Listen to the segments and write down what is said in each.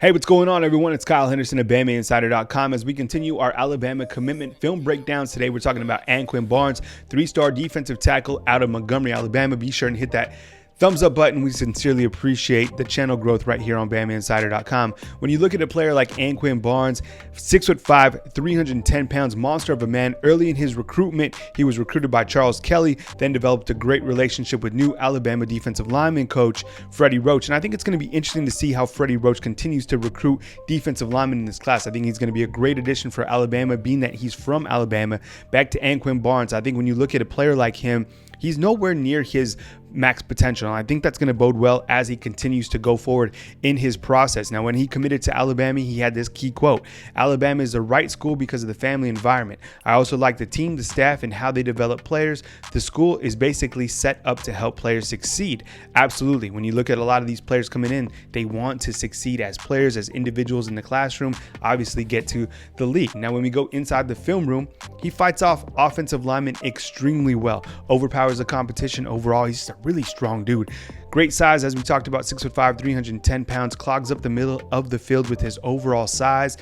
Hey, what's going on, everyone? It's Kyle Henderson at BamaInsider.com. As we continue our Alabama commitment film breakdowns today, we're talking about Anquin Barnes, three-star defensive tackle out of Montgomery, Alabama. Be sure and hit that thumbs up button. We sincerely appreciate the channel growth right here on BamaInsider.com. When you look at a player like Anquin Barnes, 6'5", 310 pounds, monster of a man. Early in his recruitment, he was recruited by Charles Kelly, then developed a great relationship with new Alabama defensive lineman coach Freddie Roach. And I think it's going to be interesting to see how Freddie Roach continues to recruit defensive linemen in this class. I think he's going to be a great addition for Alabama, being that he's from Alabama. Back to Anquin Barnes, I think when you look at a player like him, he's nowhere near his max potential. And I think that's going to bode well as he continues to go forward in his process. Now, when he committed to Alabama, he had this key quote: "Alabama is the right school because of the family environment. I also like the team, the staff, and how they develop players. The school is basically set up to help players succeed." Absolutely. When you look at a lot of these players coming in, they want to succeed as players, as individuals in the classroom, obviously get to the league. Now, when we go inside the film room, he fights off offensive linemen extremely well, overpowers the competition overall. He's a really strong dude. Great size, as we talked about, 6'5", 310 pounds, clogs up the middle of the field with his overall size.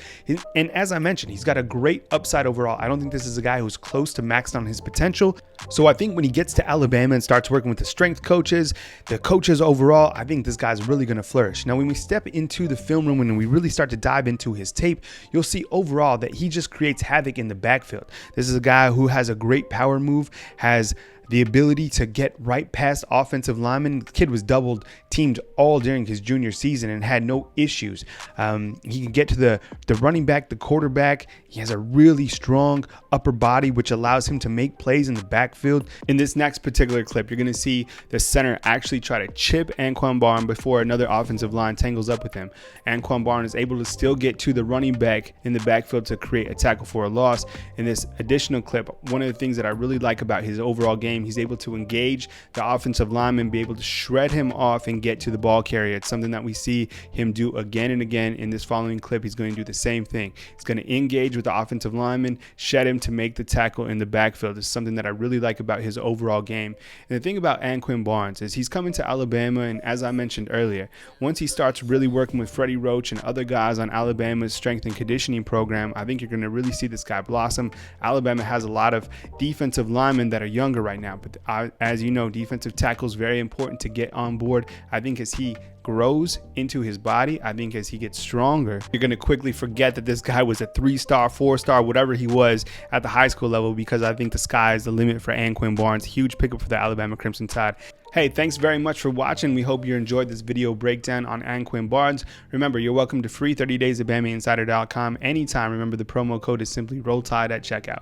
And as I mentioned, he's got a great upside overall. I don't think this is a guy who's close to maxed on his potential. So I think when he gets to Alabama and starts working with the strength coaches, the coaches overall, I think this guy's really going to flourish. Now, when we step into the film room and we really start to dive into his tape, you'll see overall that he just creates havoc in the backfield. This is a guy who has a great power move, has the ability to get right past offensive linemen. The kid was doubled teamed all during his junior season and had no issues. He can get to the running back, the quarterback. He has a really strong upper body, which allows him to make plays in the backfield. In this next particular clip, you're going to see the center actually try to chip Anquin Barnes before another offensive line tangles up with him. Anquin Barnes is able to still get to the running back in the backfield to create a tackle for a loss. In this additional clip, one of the things that I really like about his overall game, he's able to engage the offensive lineman, be able to shred him off and get to the ball carrier. It's something that we see him do again and again. In this following clip, he's going to do the same thing. He's going to engage with the offensive lineman, shed him to make the tackle in the backfield. It's something that I really like about his overall game. And the thing about Anquin Barnes is he's coming to Alabama, and as I mentioned earlier, once he starts really working with Freddie Roach and other guys on Alabama's strength and conditioning program, I think you're going to really see this guy blossom. Alabama has a lot of defensive linemen that are younger right now, but as you know, defensive tackle is very important to get on board. I think as he grows into his body, I think as he gets stronger, you're going to quickly forget that this guy was a 3-star, 4-star, whatever he was at the high school level, because I think the sky is the limit for Anquin Barnes. Huge pickup for the Alabama Crimson Tide. Hey, thanks very much for watching. We hope you enjoyed this video breakdown on Anquin Barnes. Remember, you're welcome to free 30 days at BamaInsider.com anytime. Remember, the promo code is simply ROLLTIDE at checkout.